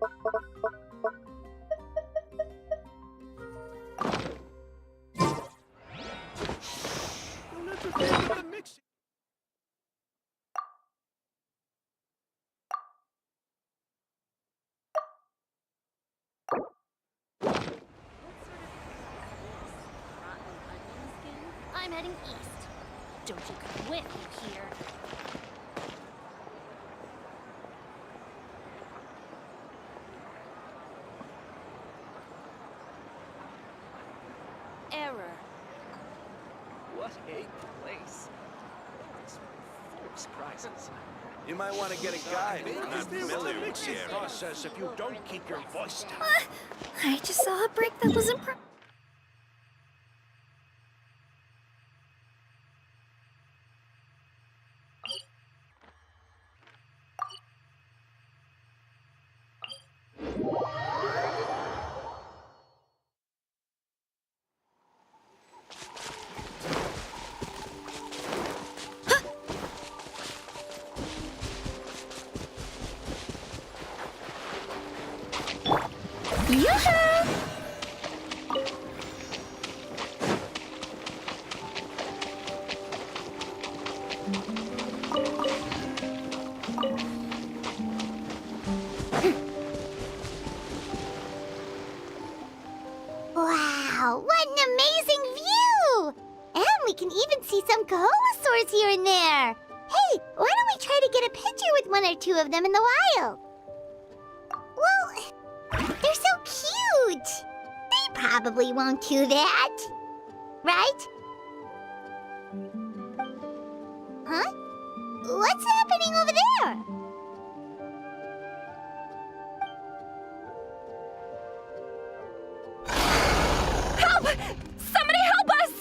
Don't interfere with the mixing. I'm heading east. Don't you come with me here. Error. What a place. It's full of surprises. You might want to get a guide. I'm not familiar with the process if you don't keep your voice down. I just saw a brick that wasn't Yoo-hoo! Wow, what an amazing view! And we can even see some Kaholosaurs here and there. Hey, why don't we try to get a picture with one or two of them in the wild? Well, they're so cute. They probably won't do that. Right? Huh? What's happening over there? Help! Somebody help us!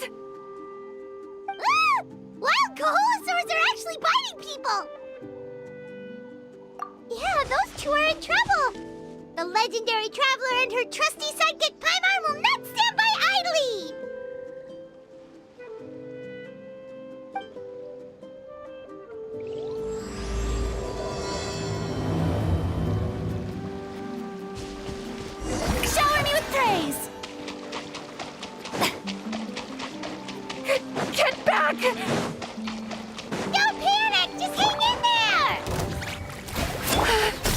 Ah! Wild Kaholosaurs are actually biting people! Yeah, those two are in trouble! The legendary traveler and her trusty sidekick Paimon will not stand by idly! Shower me with praise! Get back! Don't panic! Just hang in there!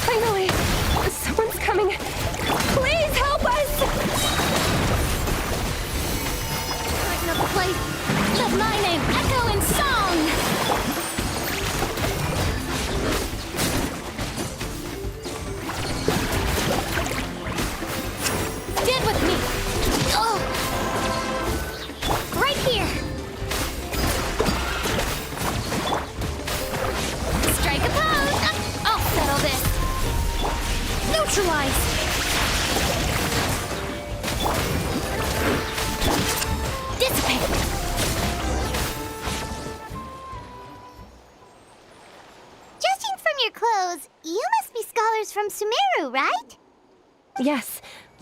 Finally! Someone's coming! Please help us! Certain of a place, let my name echo in song! Stand with me! Oh! Right here! Strike a pose! I'll settle this! Neutralize! Dissipate! Judging from your clothes, you must be scholars from Sumeru, right? Yes,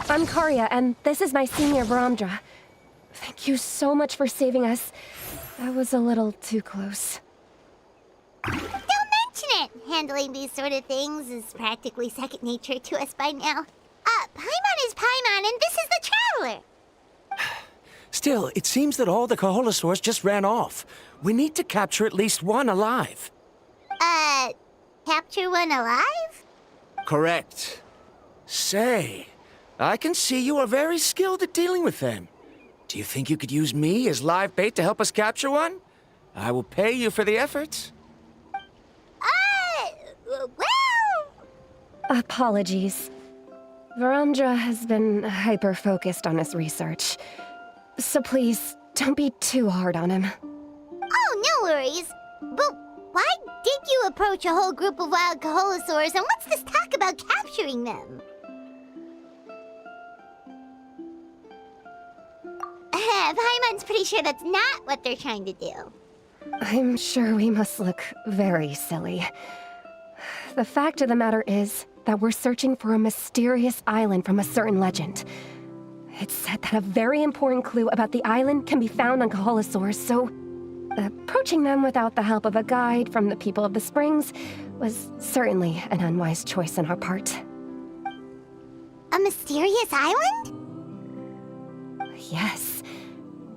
I'm Karya, and this is my senior Varamdra. Thank you so much for saving us. That was a little too close. Don't mention it! Handling these sort of things is practically second nature to us by now. Paimon is Paimon, and this is the Traveler! Still, it seems that all the Kaholosaurs just ran off. We need to capture at least one alive. Capture one alive? Correct. Say, I can see you are very skilled at dealing with them. Do you think you could use me as live bait to help us capture one? I will pay you for the effort. Well... Apologies. Varamdra has been hyper-focused on his research. So please, don't be too hard on him. Oh, no worries. But why did you approach a whole group of wild Kaholosaurs, and what's this talk about capturing them? Paimon's pretty sure that's not what they're trying to do. I'm sure we must look very silly. The fact of the matter is that we're searching for a mysterious island from a certain legend. It's said that a very important clue about the island can be found on Kaholosaurs, so approaching them without the help of a guide from the people of the Springs was certainly an unwise choice on our part. A mysterious island? Yes.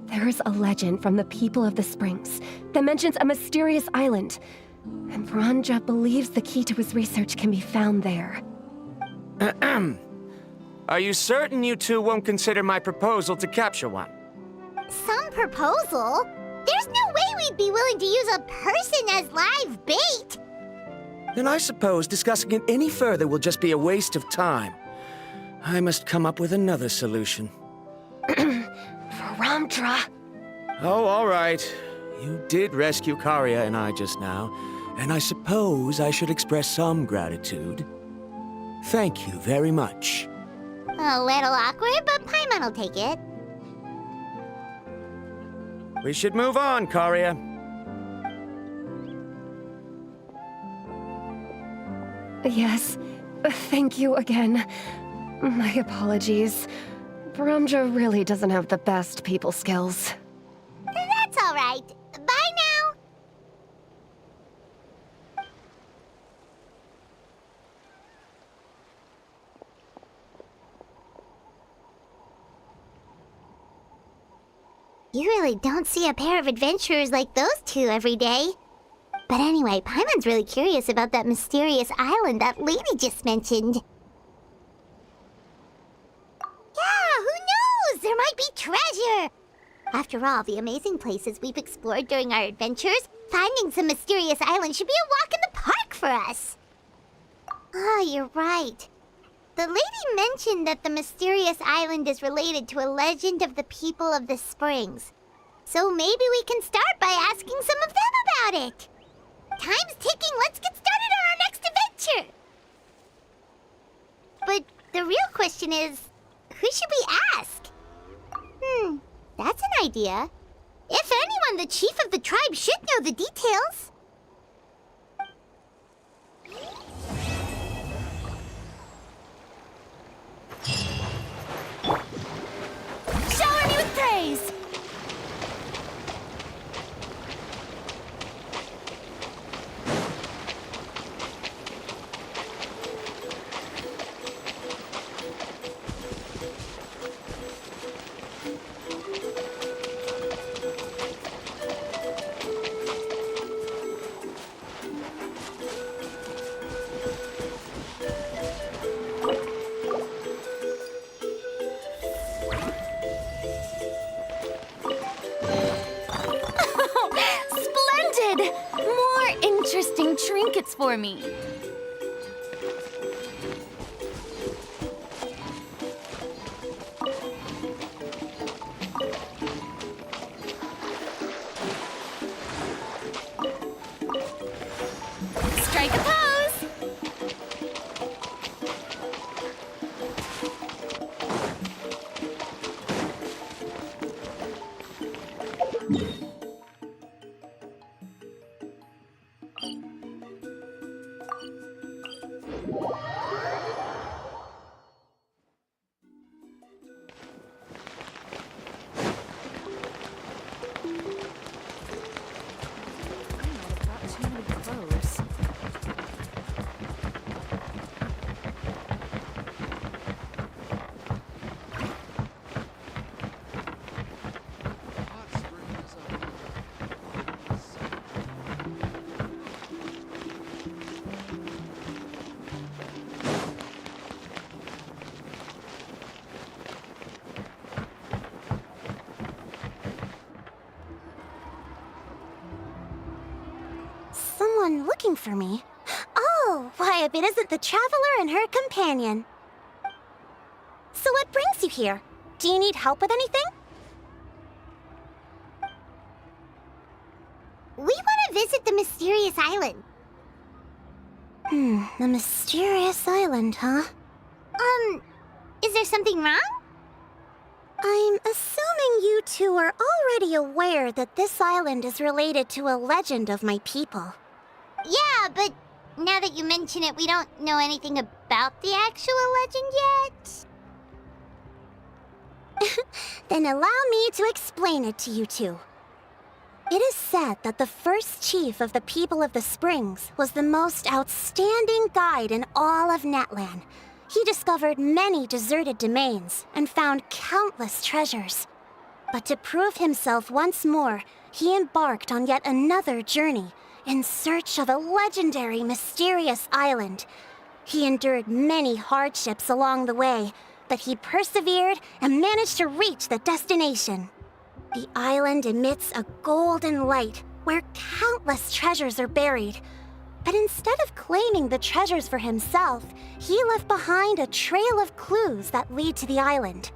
There is a legend from the people of the Springs that mentions a mysterious island. And Vranja believes the key to his research can be found there. Are you certain you two won't consider my proposal to capture one? Some proposal? There's no way we'd be willing to use a person as live bait! Then I suppose discussing it any further will just be a waste of time. I must come up with another solution. Vranja! Oh, all right. You did rescue Karia and I just now, and I suppose I should express some gratitude. Thank you very much. A little awkward, but Paimon will take it. We should move on, Karia. Yes, thank you again. My apologies. Vranja really doesn't have the best people skills. That's all right. Bye now. You really don't see a pair of adventurers like those two every day. But anyway, Paimon's really curious about that mysterious island that lady just mentioned. Yeah, who knows? There might be treasure! After all the amazing places we've explored during our adventures, finding some mysterious island should be a walk in the park for us. Oh, you're right. The lady mentioned that the mysterious island is related to a legend of the people of the Springs. So maybe we can start by asking some of them about it. Time's ticking. Let's get started on our next adventure. But the real question is, who should we ask? That's an idea. If anyone, the chief of the tribe should know the details. Shower me with praise! Splendid! More interesting trinkets for me. Strike a pose! Someone looking for me? Oh, why, if it isn't the traveler and her companion. So what brings you here? Do you need help with anything? We want to visit the mysterious island. The mysterious island, huh? Is there something wrong? I'm assuming you two are already aware that this island is related to a legend of my people. Yeah, but now that you mention it, we don't know anything about the actual legend yet. Then allow me to explain it to you two. It is said that the first chief of the people of the Springs was the most outstanding guide in all of Netland. He discovered many deserted domains and found countless treasures. But to prove himself once more, he embarked on yet another journey in search of a legendary, mysterious island. He endured many hardships along the way, but he persevered and managed to reach the destination. The island emits a golden light where countless treasures are buried. But instead of claiming the treasures for himself, he left behind a trail of clues that lead to the island.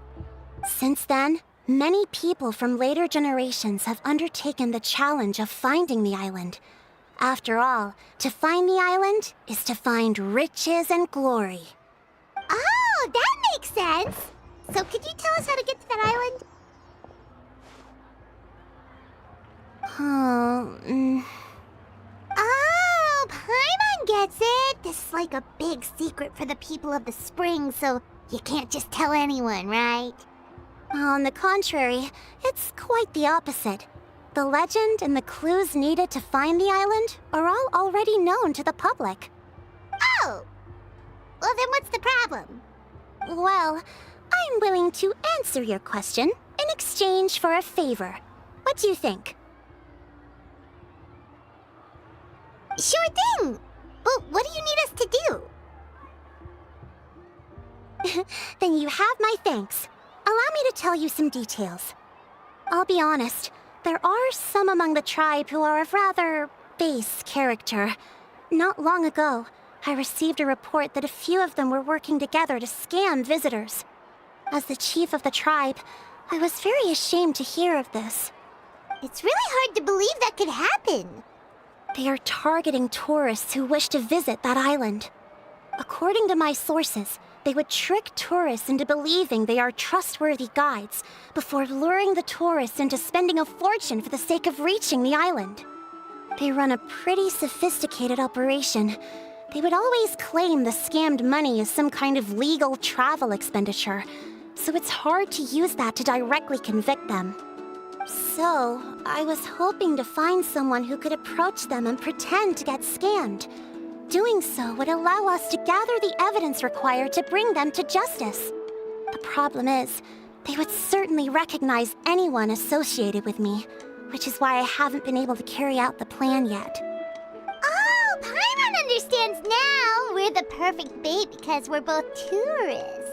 Since then, many people from later generations have undertaken the challenge of finding the island. After all, to find the island is to find riches and glory. Oh, that makes sense! So could you tell us how to get to that island? Oh, Paimon gets it! This is like a big secret for the people of the spring, so you can't just tell anyone, right? On the contrary, it's quite the opposite. The legend and the clues needed to find the island are all already known to the public. Oh! Well, then what's the problem? Well, I'm willing to answer your question in exchange for a favor. What do you think? Sure thing! But what do you need us to do? Then you have my thanks. Allow me to tell you some details. I'll be honest, there are some among the tribe who are of rather base character. Not long ago, I received a report that a few of them were working together to scam visitors. As the chief of the tribe, I was very ashamed to hear of this. It's really hard to believe that could happen. They are targeting tourists who wish to visit that island. According to my sources, they would trick tourists into believing they are trustworthy guides before luring the tourists into spending a fortune for the sake of reaching the island. They run a pretty sophisticated operation. They would always claim the scammed money is some kind of legal travel expenditure, so it's hard to use that to directly convict them. So, I was hoping to find someone who could approach them and pretend to get scammed. Doing so would allow us to gather the evidence required to bring them to justice. The problem is, they would certainly recognize anyone associated with me, which is why I haven't been able to carry out the plan yet. Oh, Paimon understands now! We're the perfect bait because we're both tourists.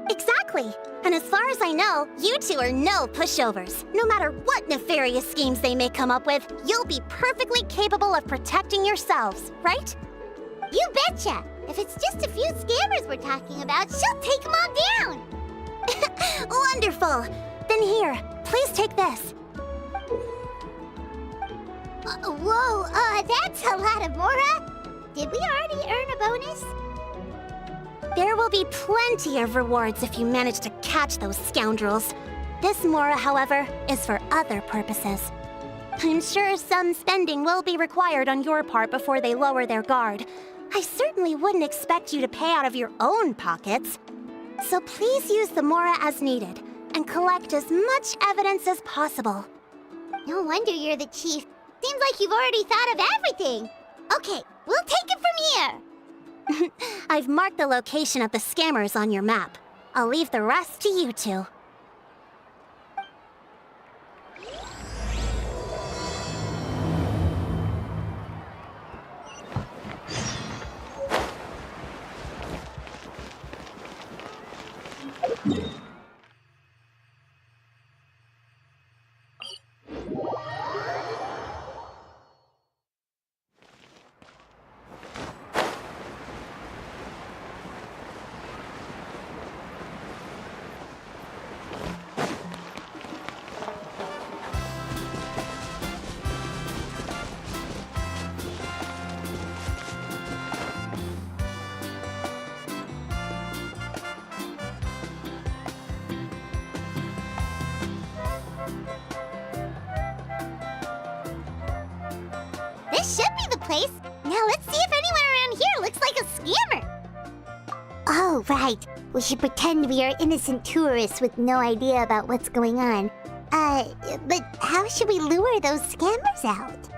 Exactly! And as far as I know, you two are no pushovers. No matter what nefarious schemes they may come up with, you'll be perfectly capable of protecting yourselves, right? You betcha! If it's just a few scammers we're talking about, she'll take them all down! Wonderful! Then here, please take this. Whoa, that's a lot of Mora! Did we already earn a bonus? There will be plenty of rewards if you manage to catch those scoundrels. This Mora, however, is for other purposes. I'm sure some spending will be required on your part before they lower their guard. I certainly wouldn't expect you to pay out of your own pockets. So please use the Mora as needed, and collect as much evidence as possible. No wonder you're the chief. Seems like you've already thought of everything. Okay, we'll take it from here. I've marked the location of the scammers on your map. I'll leave the rest to you two. This should be the place. Now let's see if anyone around here looks like a scammer. Oh, right. We should pretend we are innocent tourists with no idea about what's going on. But how should we lure those scammers out?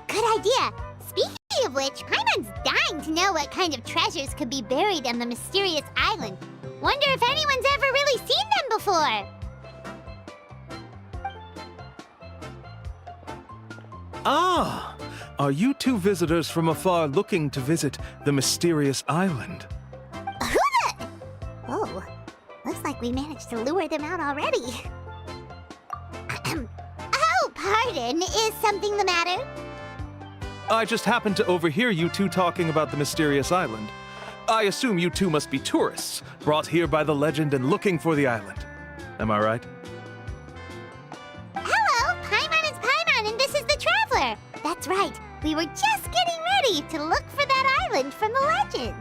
Good idea. Speaking Speaking of which, Paimon's dying to know what kind of treasures could be buried on the mysterious island. Wonder if anyone's ever really seen them before. Ah! Are you two visitors from afar looking to visit the mysterious island? Who the... Oh, looks like we managed to lure them out already. Oh, pardon. Is something the matter? I just happened to overhear you two talking about the mysterious island. I assume you two must be tourists, brought here by the legend and looking for the island. Am I right? Hello, Paimon is Paimon, and this is the Traveler. That's right. We were just getting ready to look for that island from the legend.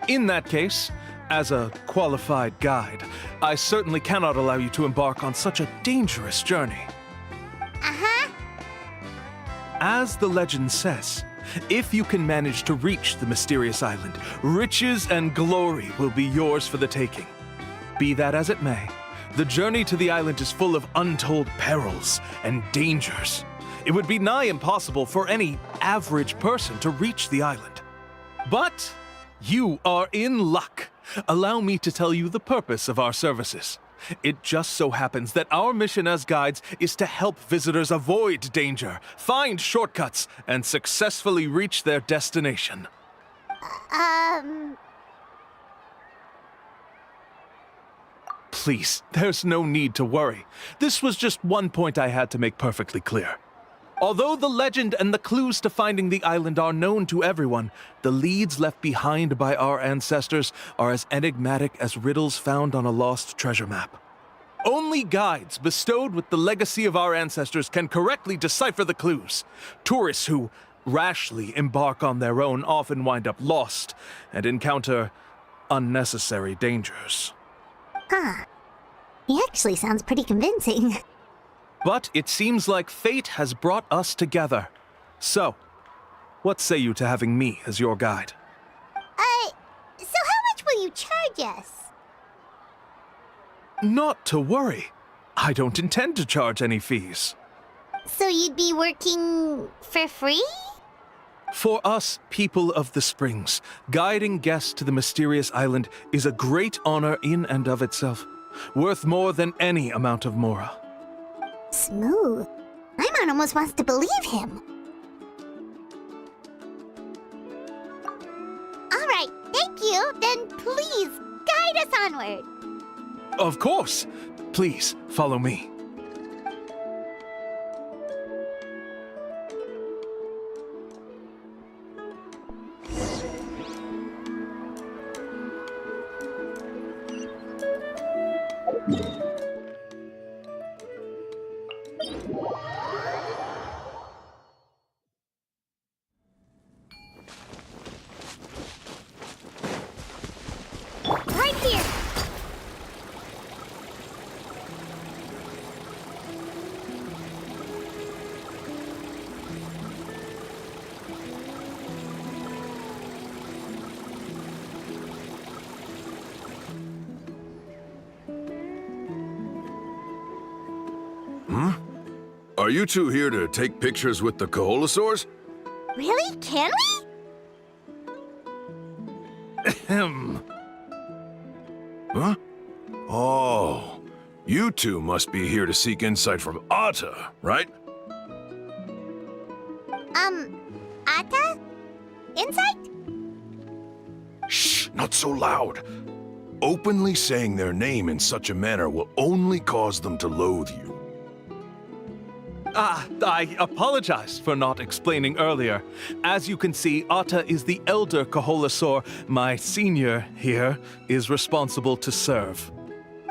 In that case, as a qualified guide, I certainly cannot allow you to embark on such a dangerous journey. Uh-huh. As the legend says, if you can manage to reach the mysterious island, riches and glory will be yours for the taking. Be that as it may, the journey to the island is full of untold perils and dangers. It would be nigh impossible for any average person to reach the island. But you are in luck. Allow me to tell you the purpose of our services. It just so happens that our mission as guides is to help visitors avoid danger, find shortcuts, and successfully reach their destination. Please, there's no need to worry. This was just one point I had to make perfectly clear. Although the legend and the clues to finding the island are known to everyone, the leads left behind by our ancestors are as enigmatic as riddles found on a lost treasure map. Only guides bestowed with the legacy of our ancestors can correctly decipher the clues. Tourists who rashly embark on their own often wind up lost and encounter unnecessary dangers. Huh. He actually sounds pretty convincing. But it seems like fate has brought us together. So, what say you to having me as your guide? So how much will you charge us? Not to worry. I don't intend to charge any fees. So you'd be working for free? For us, people of the Springs, guiding guests to the mysterious island is a great honor in and of itself, worth more than any amount of mora. Smooth. Paimon almost wants to believe him. All right, thank you. Then please, guide us onward. Of course. Please, follow me. Right here. Are you two here to take pictures with the Koholosaurs? Really? Can we? Ahem. Huh? Oh, you two must be here to seek insight from Atta, right? Atta? Insight? Shh, not so loud. Openly saying their name in such a manner will only cause them to loathe you. I apologize for not explaining earlier. As you can see, Atta is the elder Koholosaur. My senior here is responsible to serve.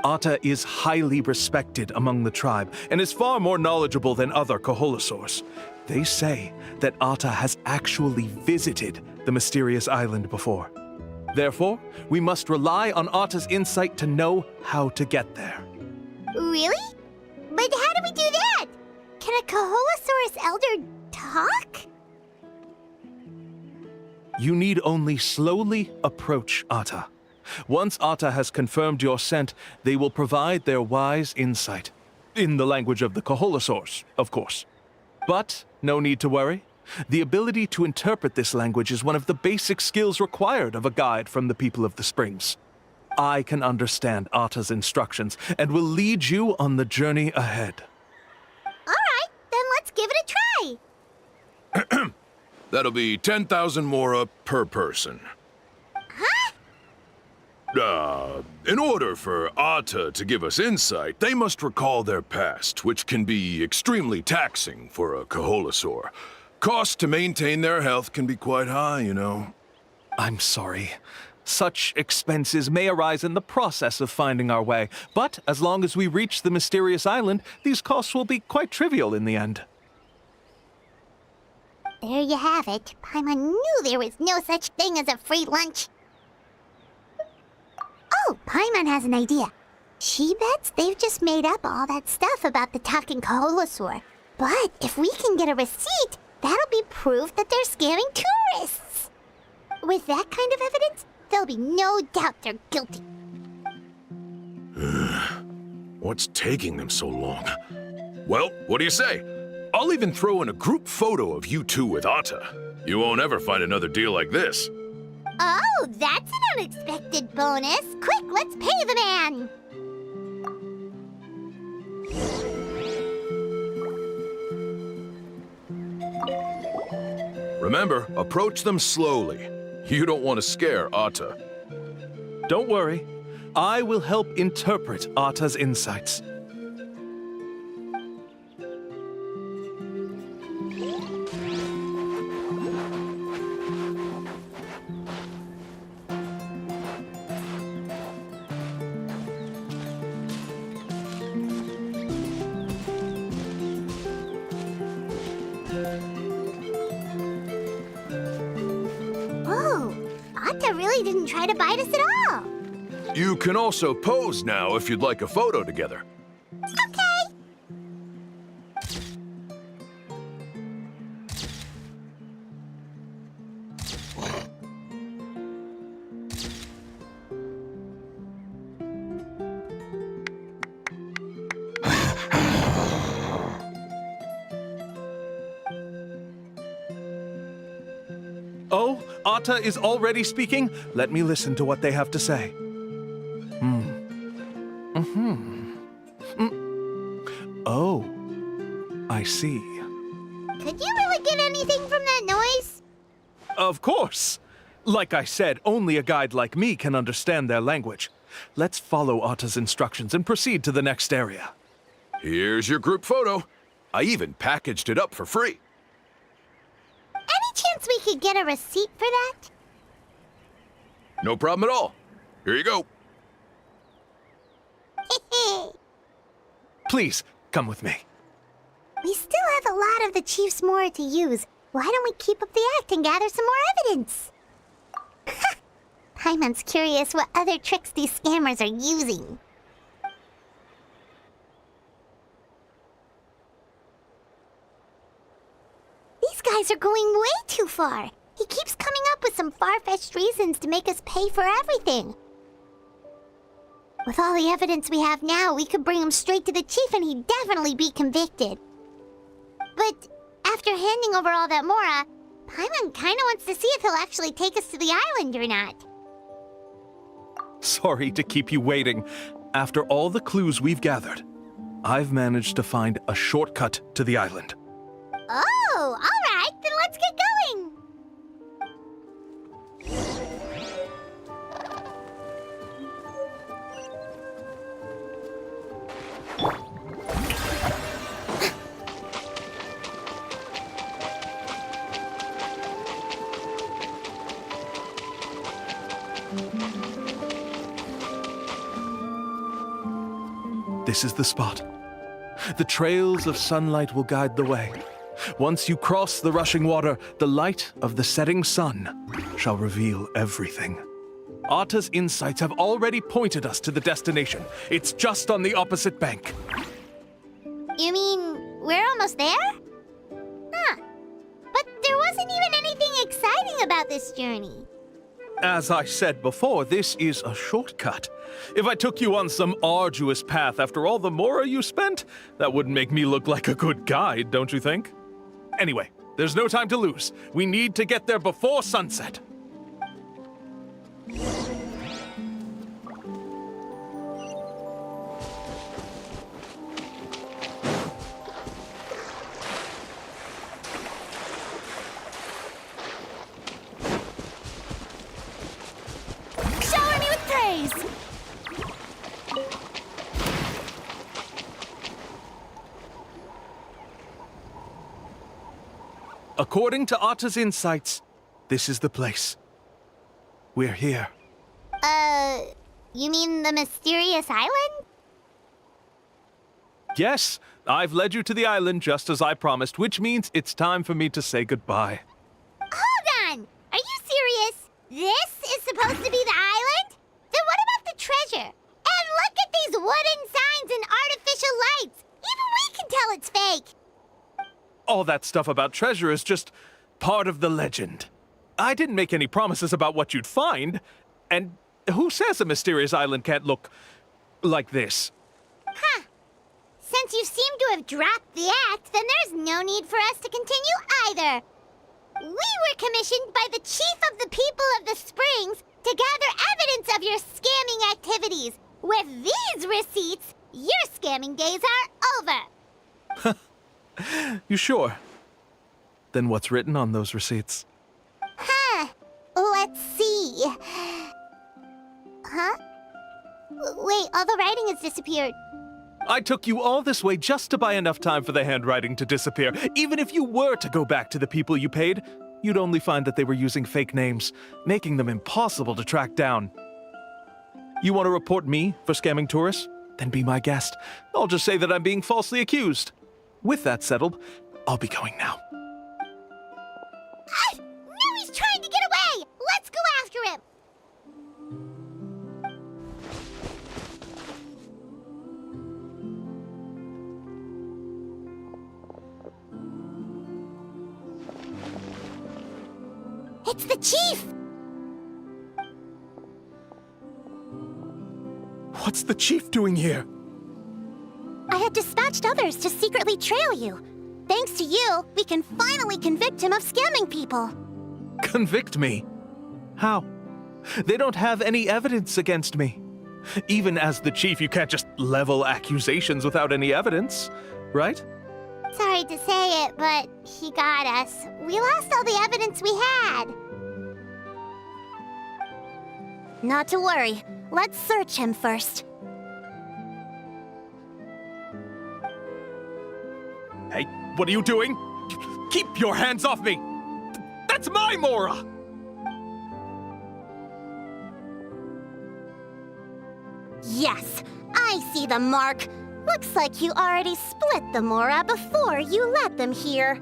Atta is highly respected among the tribe and is far more knowledgeable than other Koholosaurs. They say that Atta has actually visited the mysterious island before. Therefore, we must rely on Atta's insight to know how to get there. Really? But how do we do that? Can a Koholosaurus elder talk? You need only slowly approach Atta. Once Atta has confirmed your scent, they will provide their wise insight. In the language of the Koholosaurs, of course. But no need to worry. The ability to interpret this language is one of the basic skills required of a guide from the people of the Springs. I can understand Atta's instructions and will lead you on the journey ahead. All right, then let's give it a try. That'll be 10,000 mora per person. In order for Atta to give us insight, they must recall their past, which can be extremely taxing for a Kaholasaur. Cost to maintain their health can be quite high, you know. I'm sorry. Such expenses may arise in the process of finding our way, but as long as we reach the mysterious island, these costs will be quite trivial in the end. There you have it. Paimon knew there was no such thing as a free lunch. Oh, Paimon has an idea. She bets they've just made up all that stuff about the talking Kaholasaur. But if we can get a receipt, that'll be proof that they're scamming tourists. With that kind of evidence, there'll be no doubt they're guilty. What's taking them so long? Well, what do you say? I'll even throw in a group photo of you two with Atta. You won't ever find another deal like this. Oh, that's an unexpected bonus. Quick, let's pay the man. Remember, approach them slowly. You don't want to scare Atta. Don't worry. I will help interpret Atta's insights. Whoa, Atta really didn't try to bite us at all. You can also pose now if you'd like a photo together. Okay. Oh, Atta is already speaking? Let me listen to what they have to say. Oh, I see. Could you really get anything from that noise? Of course! Like I said, only a guide like me can understand their language. Let's follow Atta's instructions and proceed to the next area. Here's your group photo. I even packaged it up for free. Any chance we could get a receipt for that? No problem at all. Here you go. Please, come with me. We still have a lot of the Chief's Mora to use. Why don't we keep up the act and gather some more evidence? Paimon's curious what other tricks these scammers are using. These guys are going way too far. He keeps coming up with some far-fetched reasons to make us pay for everything. With all the evidence we have now, we could bring him straight to the chief and he'd definitely be convicted. But after handing over all that Mora, Paimon kinda wants to see if he'll actually take us to the island or not. Sorry to keep you waiting. After all the clues we've gathered, I've managed to find a shortcut to the island. Oh, all right, then let's get going. This is the spot. The trails of sunlight will guide the way. Once you cross the rushing water, the light of the setting sun shall reveal everything. Atta's insights have already pointed us to the destination. It's just on the opposite bank. You mean we're almost there? Huh. But there wasn't even anything exciting about this journey. As I said before, this is a shortcut. If I took you on some arduous path after all the Mora you spent, that wouldn't make me look like a good guide, don't you think? Anyway, There's no time to lose. We need to get there before sunset. Shower me with praise! According to Atta's insights, this is the place. We're here. You mean the mysterious island? Yes, I've led you to the island just as I promised, which means it's time for me to say goodbye. Hold on! Are you serious? This is supposed to be the island? Then what about the treasure? And look at these wooden signs and artificial lights! Even we can tell it's fake! All that stuff about treasure is just part of the legend. I didn't make any promises about what you'd find, and who says a mysterious island can't look like this? Huh. Since you seem to have dropped the act, then there's no need for us to continue either. We were commissioned by the chief of the people of the Springs to gather evidence of your scamming activities. With these receipts, your scamming days are over. You sure? Then what's written on those receipts? Huh. Let's see. Huh? Wait, all the writing has disappeared. I took you all this way just to buy enough time for the handwriting to disappear. Even if you were to go back to the people you paid, you'd only find that they were using fake names, making them impossible to track down. You want to report me for scamming tourists? Then be my guest. I'll just say that I'm being falsely accused. With that settled, I'll be going now. Now he's trying to get away! Let's go after him! It's the chief! What's the chief doing here? I had dispatched others to secretly trail you. Thanks to you, we can finally convict him of scamming people. Convict me? How? They don't have any evidence against me. Even as the chief, you can't just level accusations without any evidence, right? Sorry to say it, but he got us. We lost all the evidence we had. Not to worry. Let's search him first. Hey, what are you doing? Keep your hands off me! That's my Mora! Yes, I see the mark. Looks like you already split the Mora before you let them here.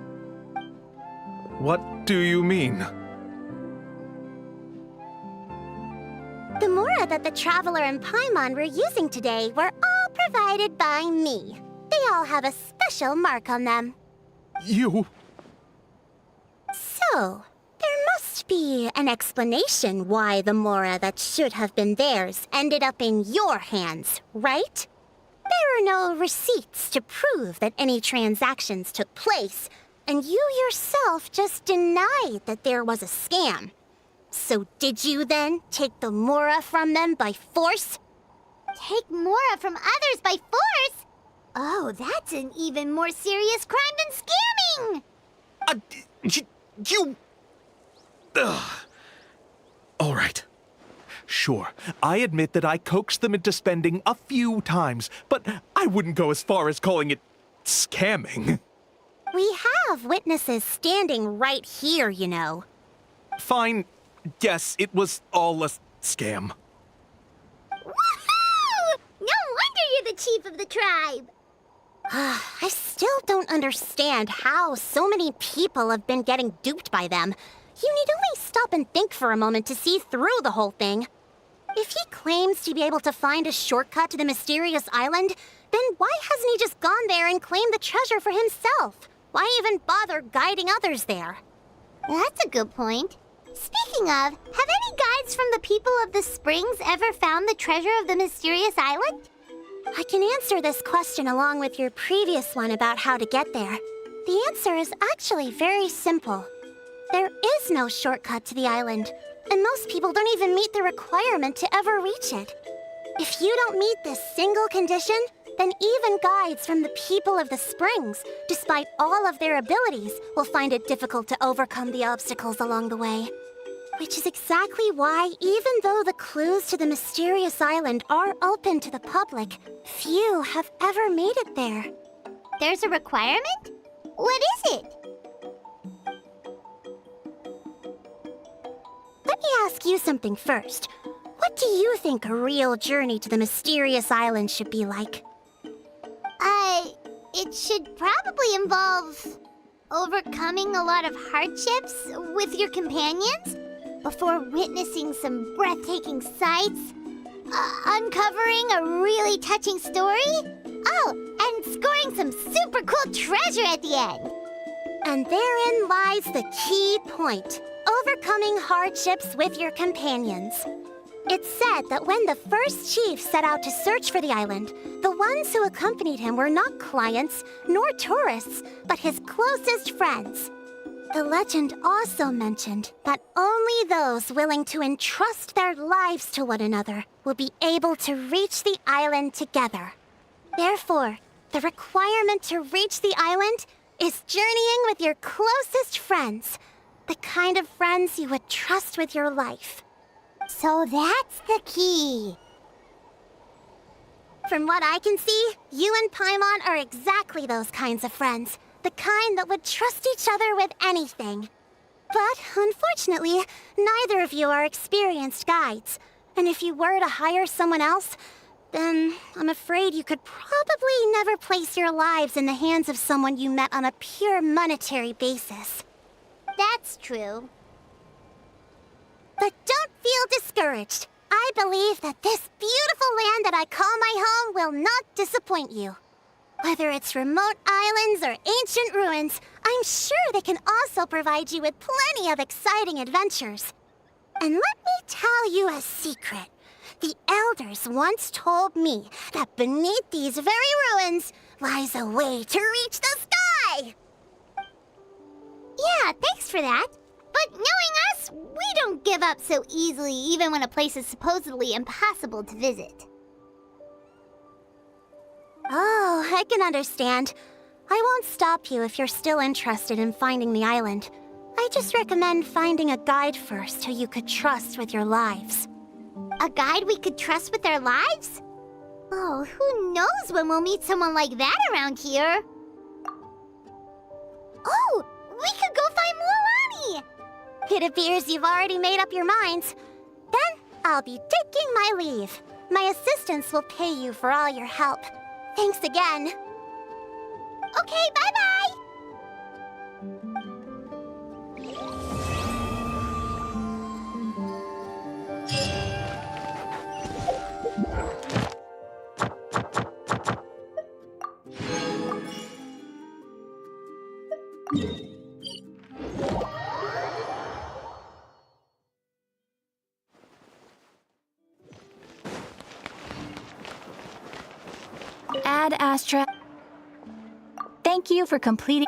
What do you mean? The Mora that the Traveler and Paimon were using today were all provided by me. They all have a special mark on them. You... So, there must be an explanation why the Mora that should have been theirs ended up in your hands, right? There are no receipts to prove that any transactions took place, and you yourself just denied that there was a scam. So did you then take the Mora from them by force? Take Mora from others by force? Oh, that's an even more serious crime than scamming! You... Ugh. All right. Sure, I admit that I coaxed them into spending a few times, but I wouldn't go as far as calling it scamming. We have witnesses standing right here, you know. Fine. Yes, it was all a scam. Woohoo! No wonder you're the chief of the tribe! I still don't understand how so many people have been getting duped by them. You need only stop and think for a moment to see through the whole thing. If he claims to be able to find a shortcut to the mysterious island, then why hasn't he just gone there and claimed the treasure for himself? Why even bother guiding others there? That's a good point. Speaking of, have any guides from the people of the Springs ever found the treasure of the mysterious island? I can answer this question along with your previous one about how to get there. The answer is actually very simple. There is no shortcut to the island, and most people don't even meet the requirement to ever reach it. If you don't meet this single condition, then even guides from the people of the Springs, despite all of their abilities, will find it difficult to overcome the obstacles along the way. Which is exactly why, even though the clues to the mysterious island are open to the public, few have ever made it there. There's a requirement? What is it? Let me ask you something first. What do you think a real journey to the mysterious island should be like? It should probably involve overcoming a lot of hardships with your companions before witnessing some breathtaking sights, uncovering a really touching story, and scoring some super cool treasure at the end. And therein lies the key point. Overcoming hardships with your companions. It's said that when the first chief set out to search for the island, the ones who accompanied him were not clients nor tourists, but his closest friends. The legend also mentioned that only those willing to entrust their lives to one another will be able to reach the island together. Therefore, the requirement to reach the island is journeying with your closest friends. The kind of friends you would trust with your life. So that's the key. From what I can see, you and Paimon are exactly those kinds of friends. The kind that would trust each other with anything. But unfortunately, neither of you are experienced guides. And if you were to hire someone else, then I'm afraid you could probably never place your lives in the hands of someone you met on a pure monetary basis. That's true. But don't feel discouraged. I believe that this beautiful land that I call my home will not disappoint you. Whether it's remote islands or ancient ruins, I'm sure they can also provide you with plenty of exciting adventures. And let me tell you a secret. The elders once told me that beneath these very ruins lies a way to reach the sky! Yeah, thanks for that. But knowing us, we don't give up so easily even when a place is supposedly impossible to visit. Oh, I can understand. I won't stop you if you're still interested in finding the island. I just recommend finding a guide first who you could trust with your lives. A guide we could trust with our lives? Oh, who knows when we'll meet someone like that around here? Oh, we could go find Mualani! It appears you've already made up your minds. Then I'll be taking my leave. My assistants will pay you for all your help. Thanks again. Okay, bye-bye! Ad Astra. Thank you for completing.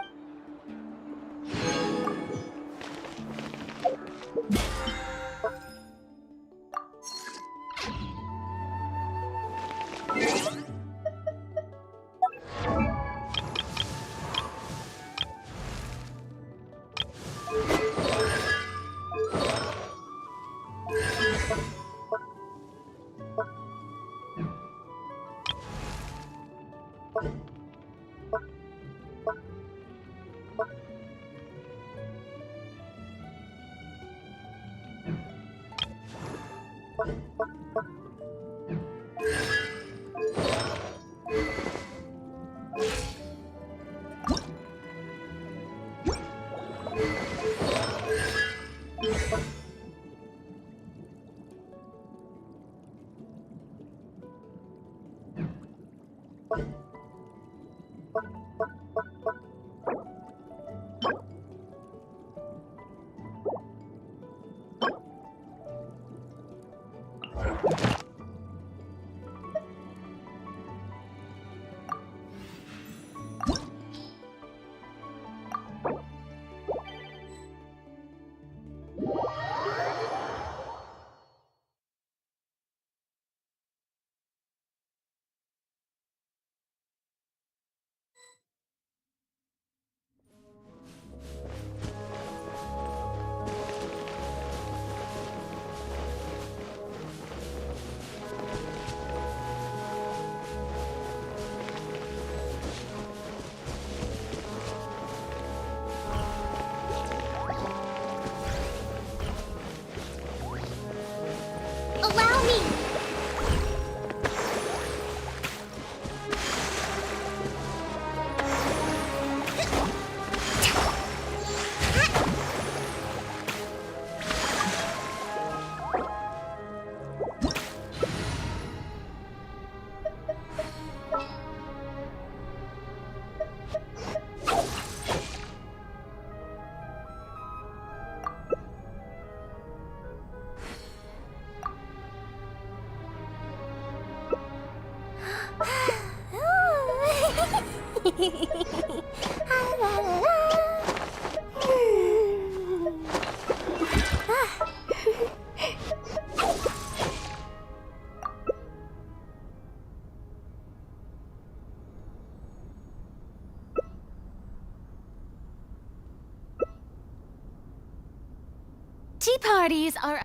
Tea parties are...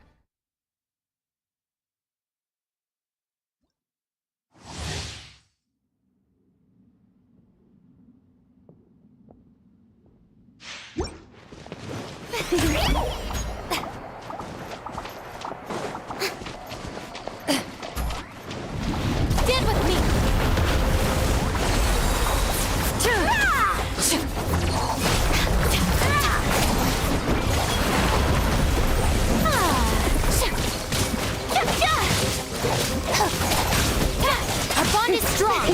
Stand with me! Our bond is strong!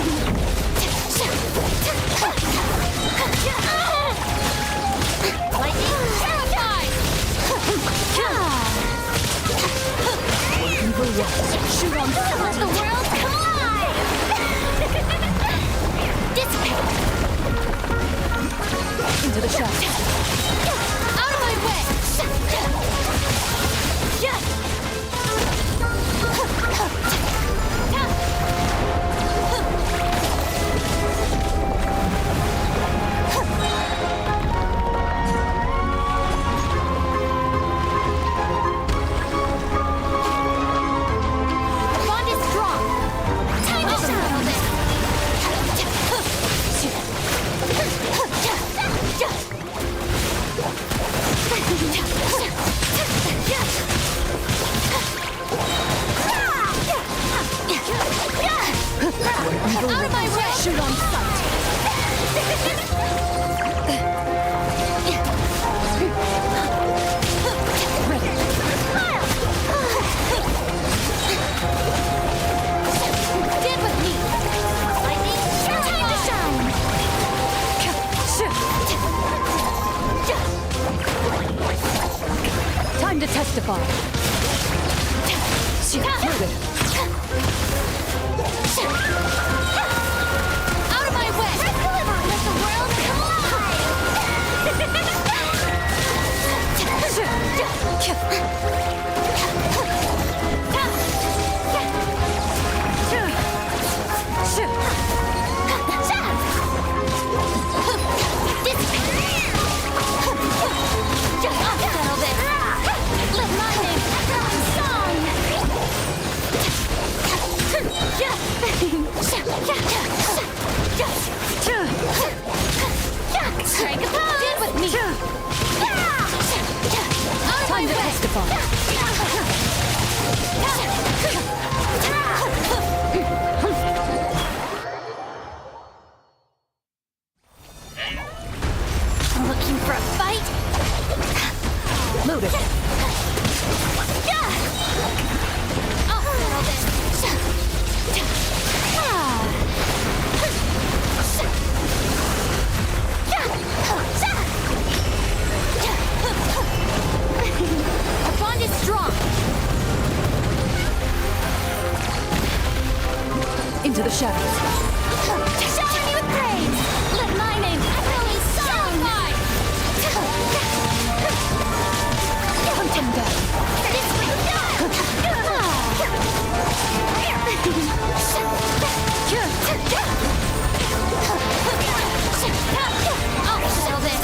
Lightning, terrified! Shoot on sight! Let the world collide! Dissipate! Into the shadows! Out of my way! The bond is strong! Time to settle this! Out of my way! Shoot on sight! Stand with me! Lightning, time to shine! Time to testify! Out of my way! Let the world I'll settle this! Let my name echo in song! Strike a pose! Stand with me! Time to testify! Looking for a fight? Loaded. I'll settle this! Our bond is strong! Into the shadows. Shower me with praise! Let my name echo in song! Hunt him down. This way! I'll settle this!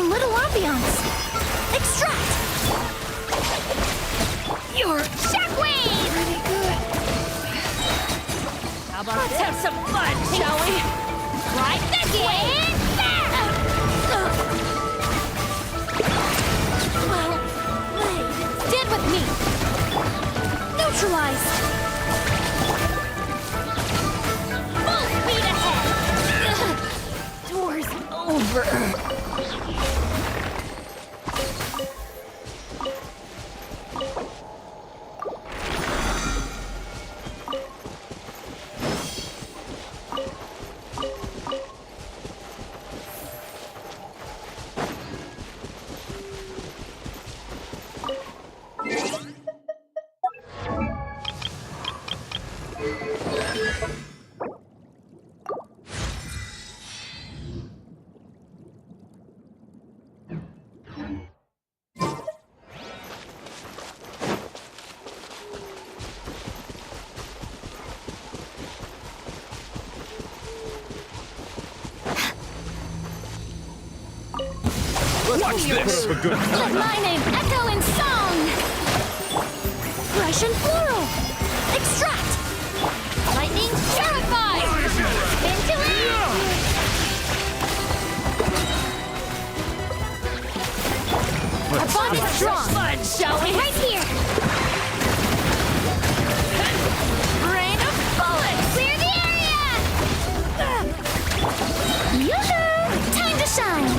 little ambiance. Extract! Your shockwave! Pretty good. How about Let's have some fun, shall we? Right this way! Well, played. Stand with me. Neutralized. Full speed ahead. Door's over. What's this? Let my name echo in song! Fresh and floral! Extract! Lightning purify! Into it! Our bond is strong! Shall we? Right here! Rain of bullets! Clear the area! Yoo-hoo! Time to shine!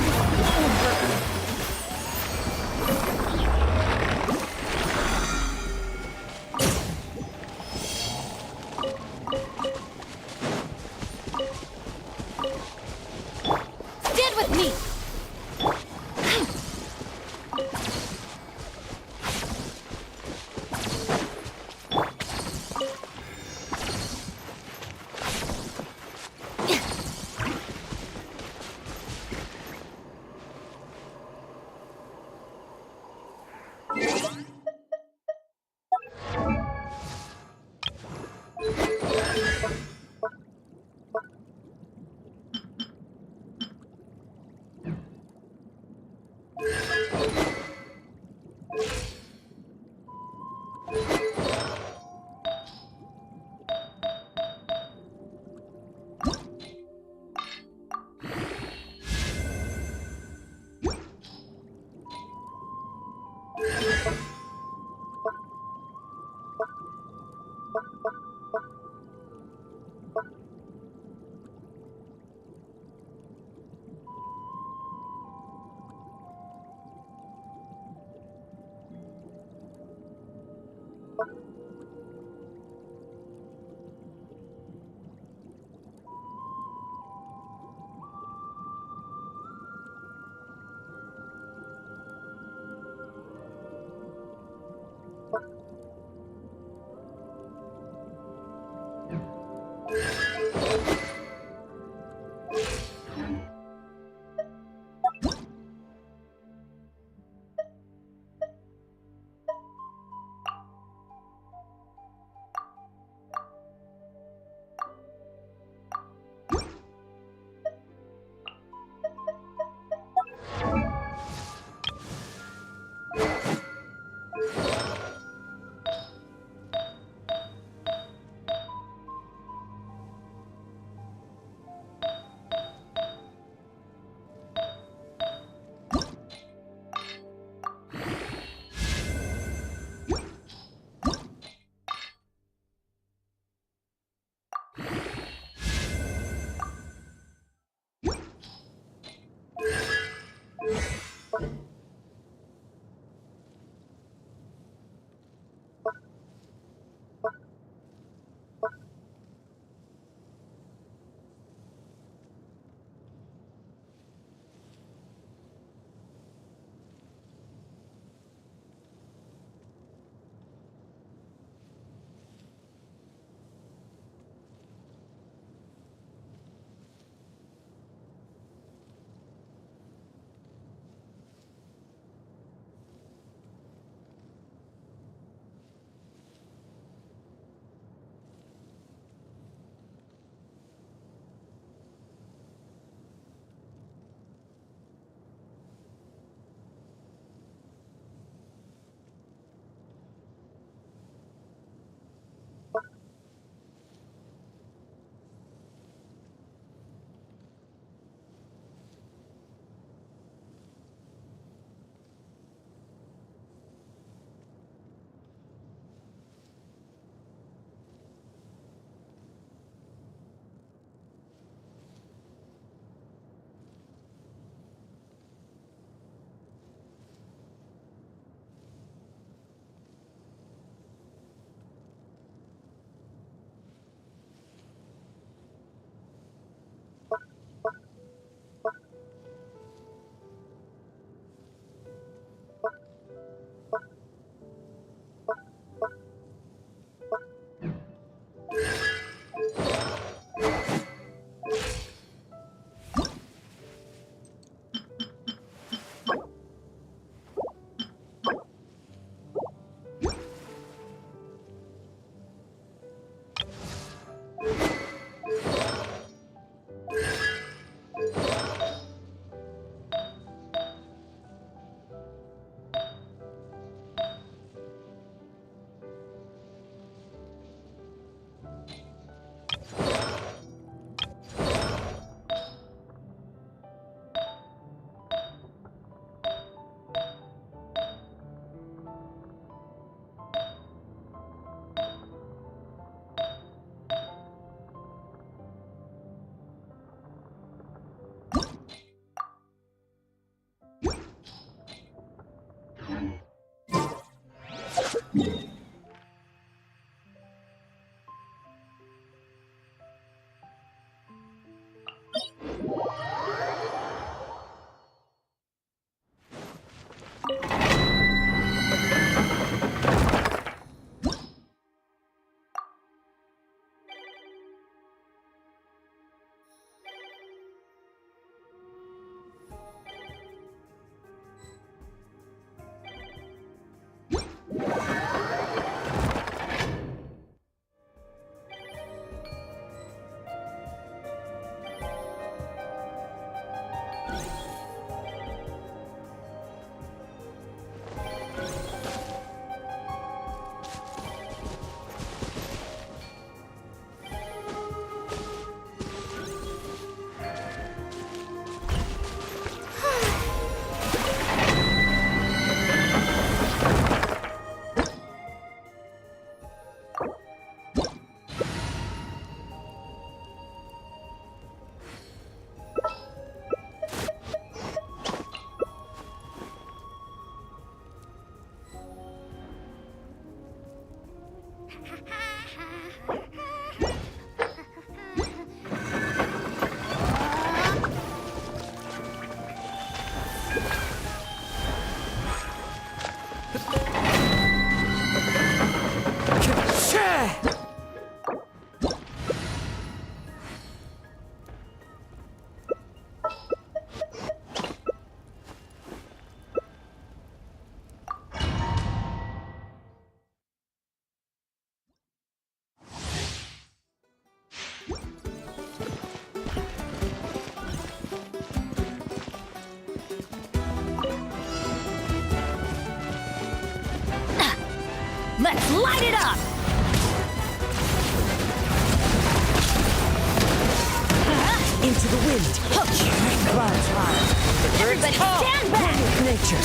Stand with me! Let's light it up! Into the wind. Clouds high. Everybody stand back! Nature.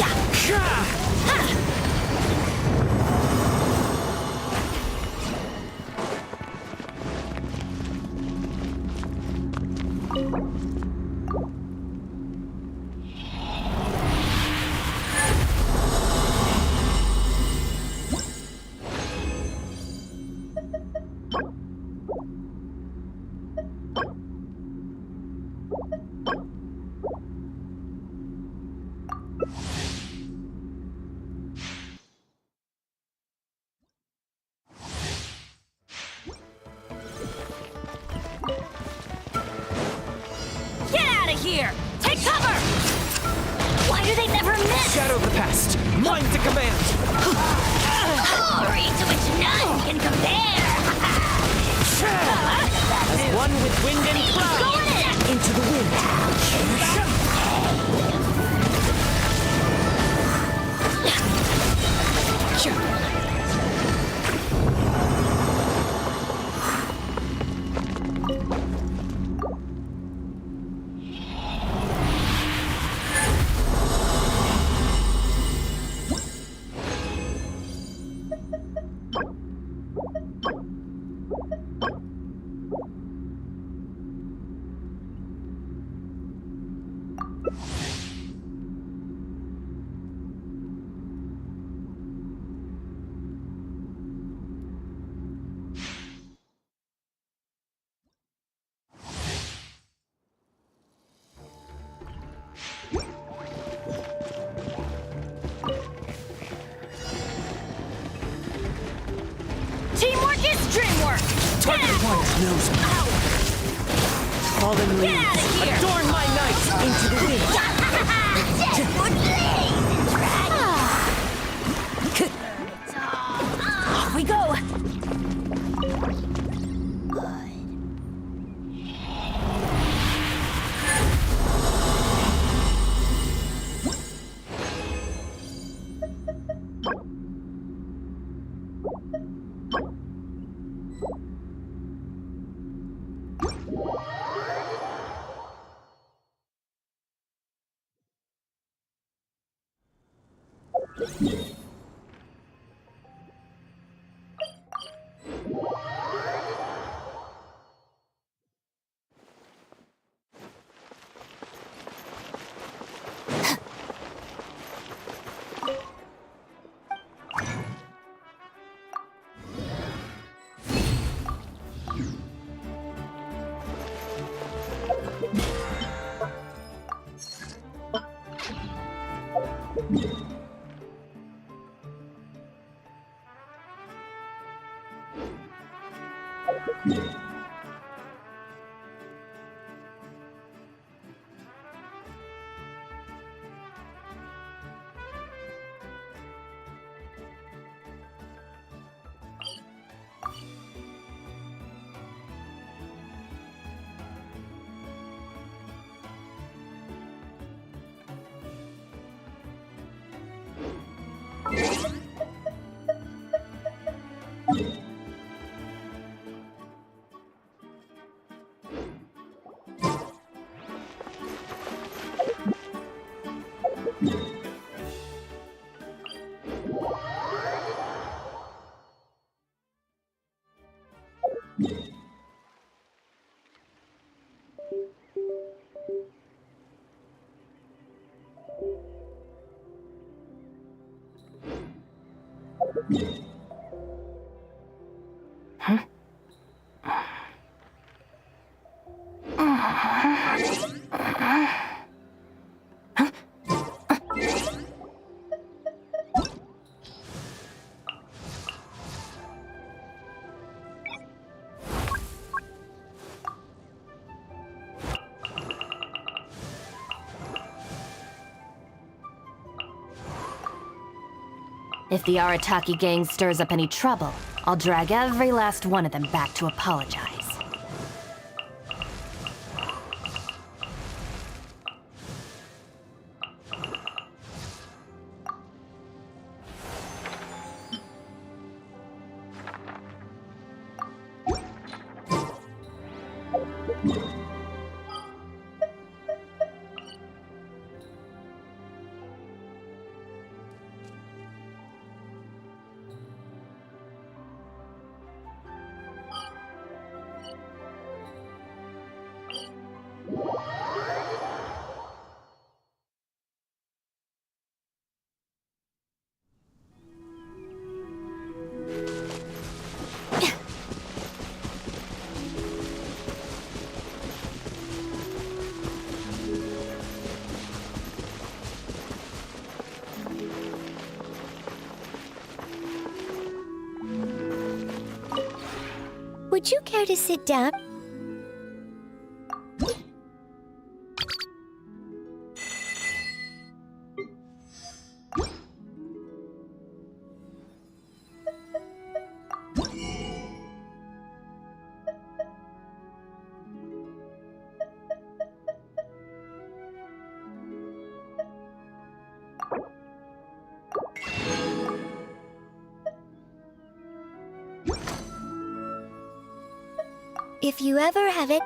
Get out of here! Take cover! Why do they never miss? Shadow the past. Mind to command. Glory to which none can compare! As one with wind and cloud. Going in! Into the wind. Teamwork is dreamwork! Target point knows me. Fallen Get out of leaves. here! Adorn my night. Into the wind. Off we go! If the Arataki gang stirs up any trouble, I'll drag every last one of them back to apologize. Would you care to sit down? If you ever have it...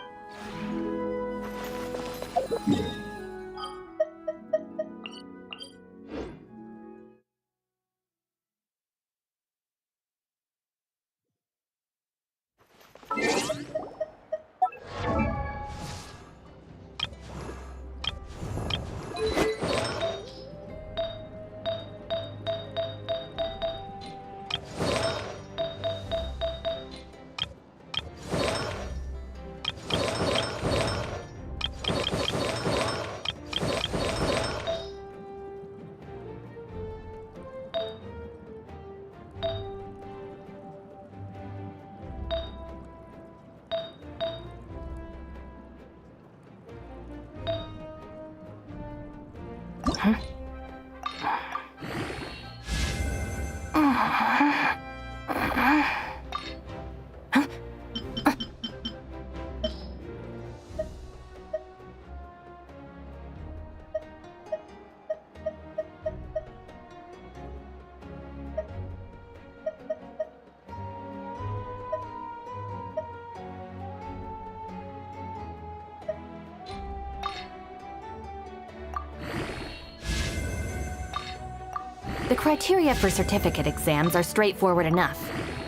The criteria for certificate exams are straightforward enough.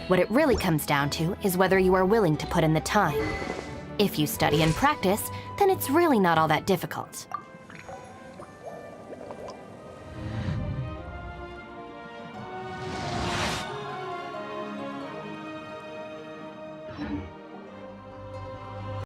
What it really comes down to is whether you are willing to put in the time. If you study and practice, then it's really not all that difficult.